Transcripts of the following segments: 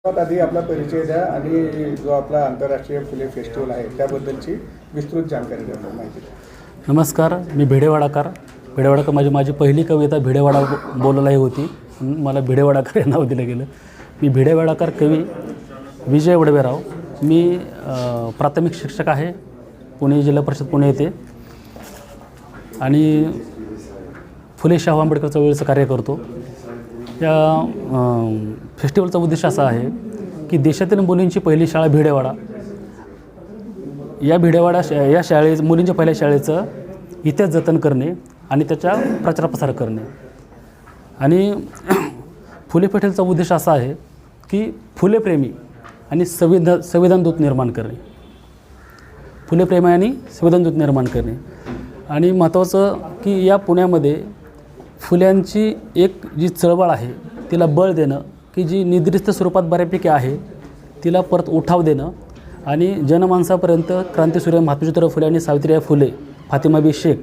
आधी आपला परिचय द्या आणि जो आपला आंतरराष्ट्रीय फुले फेस्टिवल आहे त्याबद्दलची विस्तृत जानकारी द्या, माहिती द्या. नमस्कार, मी भिडेवाडाकर माझी पहिली कविता भिडेवाडा बोलायला होती. मला भिडेवाडाकर हे नाव दिलं गेलं. मी भिडेवाडाकर कवी विजय वडवेराव. मी प्राथमिक शिक्षक आहे, पुणे जिल्हा परिषद पुणे येथे, आणि फुले शाहू आंबेडकर चळवळीचं कार्य करतो. या फेस्टिवलचा उद्देश असा आहे की देशातील मुलींची पहिली शाळा भिडेवाडा, या मुलींच्या पहिल्या शाळेचं इतिहास जतन करणे आणि त्याच्या प्रचार प्रसार करणे. आणि फुले फेस्टिवलचा उद्देश असा आहे की फुलेप्रेमी आणि संविधानदूत निर्माण करणे. फुलेप्रेमी आणि संविधानदूत निर्माण करणे. आणि महत्त्वाचं की या पुण्यामध्ये फुल्यांची एक जी चळवळ आहे तिला बळ देणं, की जी निद्रिस्त स्वरूपात बऱ्यापैकी आहे तिला परत उठाव देणं आणि जनमानसापर्यंत क्रांतीसूर्य महात्मा ज्योतिराव फुले आणि सावित्रीबाई फुले, फातिमाबाई शेख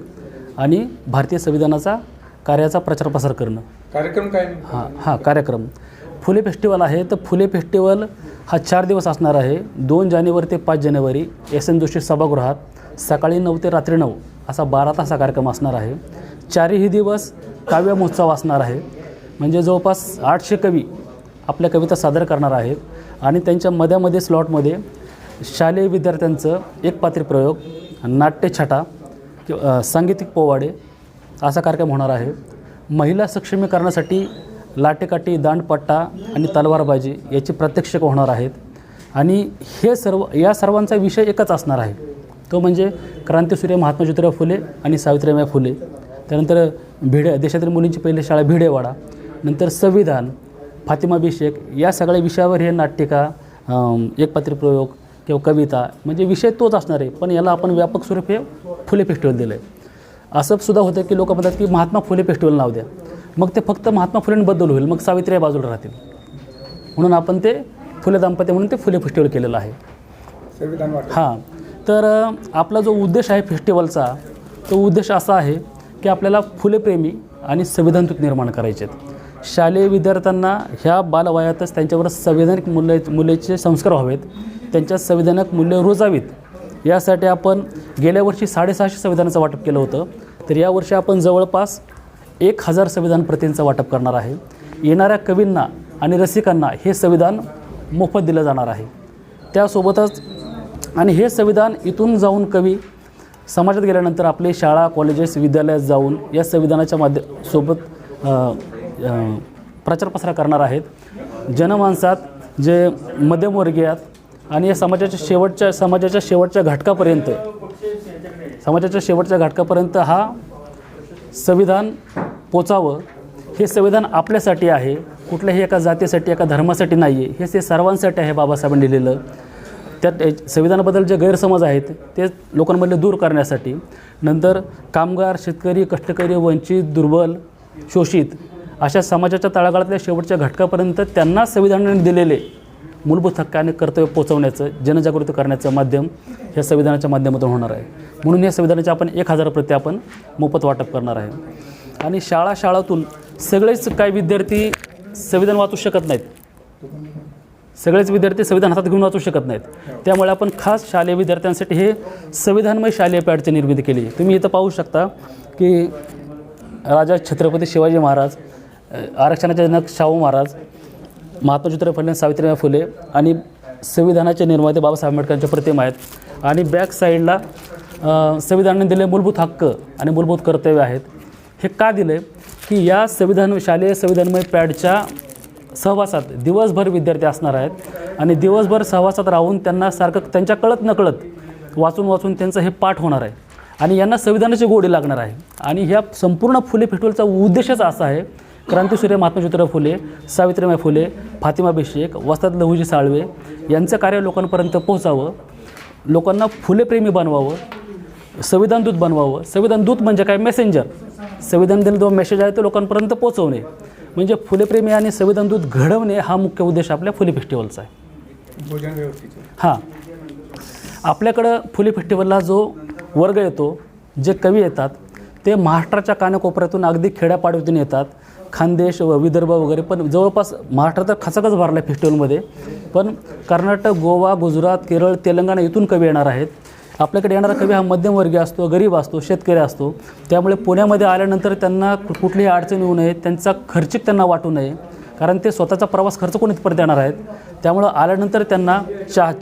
आणि भारतीय संविधानाचा कार्याचा प्रचार प्रसार करणं. कार्यक्रम काय? कार्यक्रम फुले फेस्टिवल आहे. तर फुले फेस्टिवल हा 4 दिवस असणार आहे. 2 जानेवारी ते 5 जानेवारी एस.एन. जोशी सभागृहात सकाळी 9 ते रात्री 9 असा 12 तास हा कार्यक्रम असणार आहे. 4ही दिवस काव्य महोत्सव असणार आहे. म्हणजे जवळपास 800 कवी आपल्या कविता सादर करणार आहेत. आणि त्यांच्या मध्यामध्ये स्लॉटमध्ये शालेय विद्यार्थ्यांचं एकपात्री प्रयोग, नाट्यछटा, सांगीतिक पोवाडे असा कार्यक्रम होणार आहे. महिला सक्षमीकरणासाठी लाटेकाठी, दांडपट्टा आणि तलवारबाजी याची प्रात्यक्षिक होणार आहेत. आणि या सर्वांचा विषय एकच असणार आहे, तो म्हणजे क्रांतीसूर्य महात्मा ज्योतिराव फुले आणि सावित्रीबाई फुले. त्यानंतर देशातील मुलींची पहिली शाळा भिडेवाडा, नंतर संविधान, फातिमाबाई शेख, या सगळ्या विषयावर हे नाटिका, एकपात्री प्रयोग किंवा कविता म्हणजे विषय तोच असणार आहे. पण याला आपण व्यापक स्वरूप हे फुले फेस्टिवल दिलं आहे. असं सुद्धा होतं की लोक म्हणतात की महात्मा फुले फेस्टिवल नाव द्या, मग ते फक्त महात्मा फुलेंबद्दल होईल, मग सावित्रीबाई बाजूला राहतील. म्हणून आपण ते फुले दाम्पत्य म्हणून ते फुले फेस्टिवल केलेलं आहे. तर आपला जो उद्देश आहे फेस्टिवलचा, तो उद्देश असा आहे की आपल्याला फुलेप्रेमी आणि संविधानदूत निर्माण करायचे आहेत. शालेय विद्यार्थ्यांना ह्या बालवयातच त्यांच्यावर संविधानिक मूल्याचे संस्कार व्हावेत, त्यांच्या संविधानिक मूल्य रुजावीत. यासाठी आपण गेल्या वर्षी 650 संविधानाचं वाटप केलं होतं. तर यावर्षी आपण जवळपास 1000 संविधान प्रतींचं वाटप करणार आहे. येणाऱ्या कवींना आणि रसिकांना हे संविधान मोफत दिलं जाणार आहे. त्यासोबतच आणि हे संविधान इथून जाऊन कवी समाजात गेल्यानंतर आपले शाळा, कॉलेजेस, विद्यालयात जाऊन या संविधानाच्या सोबत प्रचार प्रसार करणार आहेत. जनमानसात जे मध्यमवर्गीयात आणि या समाजाच्या शेवटच्या घटकापर्यंत हा संविधान पोचावं. हे संविधान आपल्यासाठी आहे, कुठल्याही एका जातीसाठी, एका धर्मासाठी नाही आहे. हे सर्वांसाठी आहे बाबासाहेबांनी लिहिलेलं. त्यात संविधानाबद्दल जे गैरसमज आहेत ते लोकांमधले दूर करण्यासाठी, नंतर कामगार, शेतकरी, कष्टकरी, वंचित, दुर्बल, शोषित अशा समाजाच्या तळागाळातल्या शेवटच्या घटकापर्यंत त्यांना संविधानाने दिलेले मूलभूत हक्क आणि कर्तव्य पोचवण्याचं, जनजागृती करण्याचं माध्यम ह्या संविधानाच्या माध्यमातून होणार आहे. म्हणून या संविधानाच्या आपण 1000 प्रती आपण मोफत वाटप करणार आहे. आणि शाळातून सगळेच काही विद्यार्थी संविधान वाचू शकत नाहीत, सगळेच विद्यार्थी संविधान हातात घेऊन वाचू शकत नाहीत. त्यामुळे आपण खास शालेय विद्यार्थ्यांसाठी हे संविधानमय शालेय पॅडची निर्मिती केली. तुम्ही इथं पाहू शकता की राजा छत्रपती शिवाजी महाराज, आरक्षणाचे जनक शाहू महाराज, महात्मा ज्योतिराव फुले, सावित्रीबाई फुले आणि संविधानाचे निर्माते बाबासाहेब आंबेडकरांच्या प्रतिमा आहेत. आणि बॅक साईडला संविधानाने दिले मूलभूत हक्क आणि मूलभूत कर्तव्य आहेत. हे का दिले की या शालेय संविधानमय पॅडच्या सहवासात दिवसभर विद्यार्थी असणार आहेत. आणि दिवसभर सहवासात राहून त्यांना सारखं त्यांच्या कळत नकळत वाचून त्यांचं हे पाठ होणार आहे. आणि यांना संविधानाची गोडी लागणार आहे. आणि ह्या संपूर्ण फुले फेस्टिवलचा उद्देशच असा आहे, क्रांतीसूर्य महात्मा ज्योतिराव फुले, सावित्रीबाई फुले, फातिमाबाई शेख, वस्ताद लहुजी साळवे यांचं कार्य लोकांपर्यंत पोहोचावं, लोकांना फुलेप्रेमी बनवावं, संविधानदूत बनवावं. संविधानदूत म्हणजे काय? मेसेंजर. संविधान दिलेला जो मेसेज आहे तो लोकांपर्यंत पोहोचवणे, म्हणजे फुलेप्रेमी आणि संविधानदूत घडवणे हा मुख्य उद्देश आपल्या फुले फेस्टिवलचा आहे. आपल्याकडं फुले फेस्टिवलला जो वर्ग येतो, जे कवी येतात, ते महाराष्ट्राच्या कानाकोपऱ्यातून अगदी खेड्यापाड्यातून येतात. खानदेश व विदर्भ वगैरे, पण जवळपास महाराष्ट्रात तर खचाखच भरला आहे फेस्टिवलमध्ये. पण कर्नाटक, गोवा, गुजरात, केरळ, तेलंगणा इथून कवी येणार आहेत. आपल्याकडे येणारा कवी हा मध्यमवर्गीय असतो, गरीब असतो, शेतकरी असतो. त्यामुळे पुण्यामध्ये आल्यानंतर त्यांना कुठलीही अडचण येऊ नये, त्यांचा खर्चिक त्यांना वाटू नये, कारण ते स्वतःचा प्रवास खर्च कोण इथपर्यंत येणार आहेत. त्यामुळं आल्यानंतर त्यांना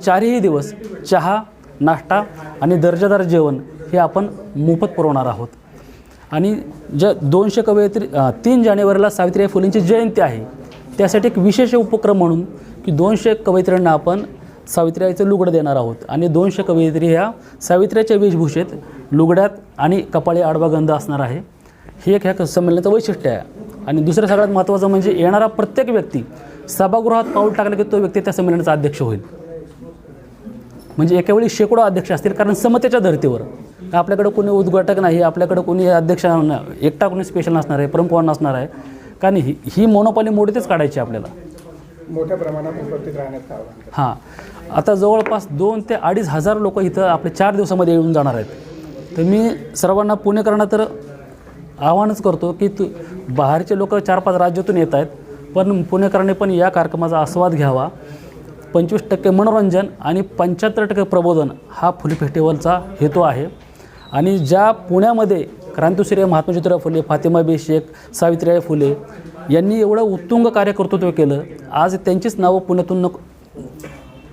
चारही दिवस चहा, नाश्ता आणि दर्जेदार जेवण हे आपण मोफत पुरवणार आहोत. आणि 200 कवयित्री 3 जानेवारीला सावित्रीबाई फुलेंची जयंती आहे, त्यासाठी एक विशेष उपक्रम म्हणून की 200 कवयित्र्यांना आपण सावित्रीबाईचं लुगडं देणार आहोत. आणि 200 कवयित्री ह्या सावित्रीच्या वेशभूषेत, लुगड्यात आणि कपाळी आडवा गंध असणार आहे. हे एक ह्या संमेलनाचं वैशिष्ट्य आहे. आणि दुसरं सगळ्यात महत्त्वाचं म्हणजे येणारा प्रत्येक व्यक्ती सभागृहात पाऊल टाकला की तो व्यक्ती त्या संमेलनाचा अध्यक्ष होईल. म्हणजे एकावेळी शेकडो अध्यक्ष असतील, कारण समतेच्या धर्तीवर आपल्याकडे कोणी उद्घाटक नाही, आपल्याकडे कोणी अध्यक्ष एकटा कोणी स्पेशल नसणार आहे, प्रमुख नसणार आहे. कारण ही मोनोपॉली मोडीतच काढायची आपल्याला. मोठ्या प्रमाणात उपस्थित राहण्यात आलं. हां, आता जवळपास 2 ते 2.5 हजार लोक इथं आपले 4 दिवसामध्ये येऊन जाणार आहेत. तर मी सर्वांना पुणेकरांना तर आवाहनच करतो की बाहेरचे लोक 4-5 राज्यातून येत आहेत, पण पुणेकरांनी पण या कार्यक्रमाचा आस्वाद घ्यावा. 25% मनोरंजन आणि 75% प्रबोधन हा फुले फेस्टिवलचा हेतू आहे. आणि ज्या पुण्यामध्ये क्रांतिसूर्य महात्मा ज्योतिराव फुले, फातिमाबाई शेख, सावित्रीबाई फुले यांनी एवढं उत्तुंग कार्यकर्तृत्व केलं, आज त्यांचीच नावं पुण्यातून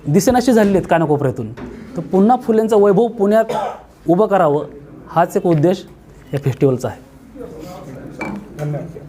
दिसेनाशी झालेली आहेत कानाकोपऱ्यातून. तर पुन्हा फुलेंचं वैभव पुण्यात उभं करावं, हाच एक उद्देश या फेस्टिवलचा आहे. धन्यवाद.